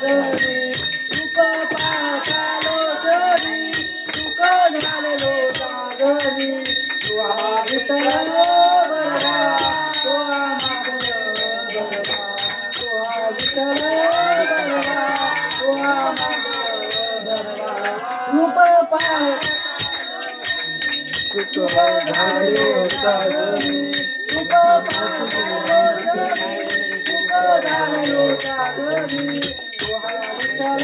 सागरी रूप पाहतालो शरी सुख झालेलो सागरी तो हा विठ्ठल बरवा तो हा माधव बरवा तो हा विठ्ठल बरवा तो हा माधव बरवा रूप पाहतालो सुख झालेलो सागरी रूप पाहतालो शरी सुख झालेलो सागरी तो हा विठ्ठल